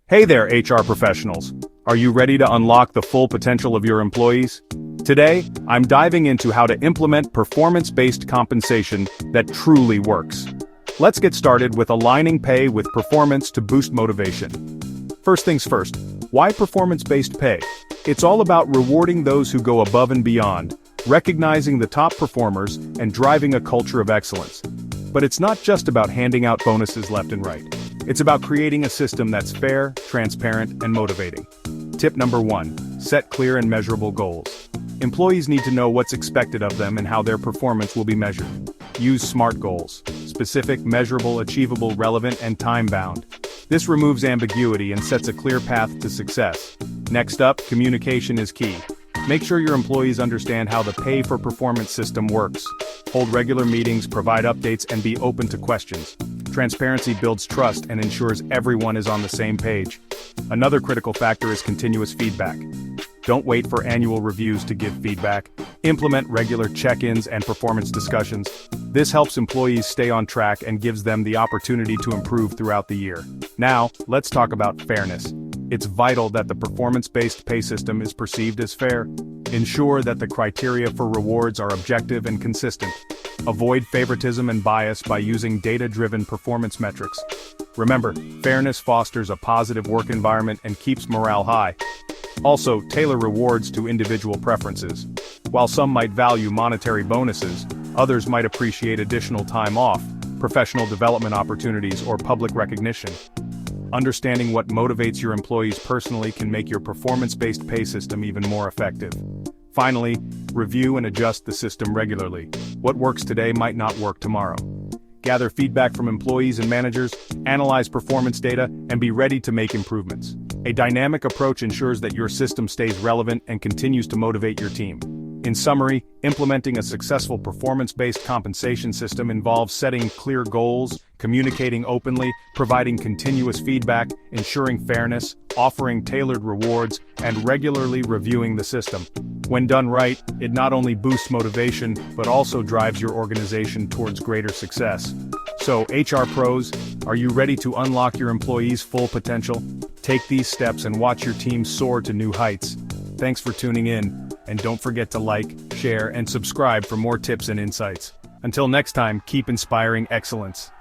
Hey there, HR professionals. Are you ready to unlock the full potential of your employees? Today, I'm diving into how to implement performance-based compensation that truly works. Let's get started with aligning pay with performance to boost motivation. First things first, why performance-based pay? It's all about rewarding those who go above and beyond, recognizing the top performers, and driving a culture of excellence. But it's not just about handing out bonuses left and right. It's about creating a system that's fair, transparent, and motivating. Tip number 1, set clear and measurable goals. Employees need to know what's expected of them and how their performance will be measured. Use SMART goals: specific, measurable, achievable, relevant, and time-bound. This removes ambiguity and sets a clear path to success. Next up, communication is key. Make sure your employees understand how the pay-for-performance system works. Hold regular meetings, provide updates, and be open to questions. Transparency builds trust and ensures everyone is on the same page. Another critical factor is continuous feedback. Don't wait for annual reviews to give feedback. Implement regular check-ins and performance discussions. This helps employees stay on track and gives them the opportunity to improve throughout the year. Now, let's talk about fairness. It's vital that the performance-based pay system is perceived as fair. Ensure that the criteria for rewards are objective and consistent. Avoid favoritism and bias by using data-driven performance metrics. Remember, fairness fosters a positive work environment and keeps morale high. Also, tailor rewards to individual preferences. While some might value monetary bonuses, others might appreciate additional time off, professional development opportunities, or public recognition. Understanding what motivates your employees personally can make your performance-based pay system even more effective. Finally, review and adjust the system regularly. What works today might not work tomorrow. Gather feedback from employees and managers, analyze performance data, and be ready to make improvements. A dynamic approach ensures that your system stays relevant and continues to motivate your team. In summary, implementing a successful performance-based compensation system involves setting clear goals, communicating openly, providing continuous feedback, ensuring fairness, offering tailored rewards, and regularly reviewing the system. When done right, it not only boosts motivation, but also drives your organization towards greater success. So, HR pros, are you ready to unlock your employees' full potential? Take these steps and watch your team soar to new heights. Thanks for tuning in, and don't forget to like, share, and subscribe for more tips and insights. Until next time, keep inspiring excellence.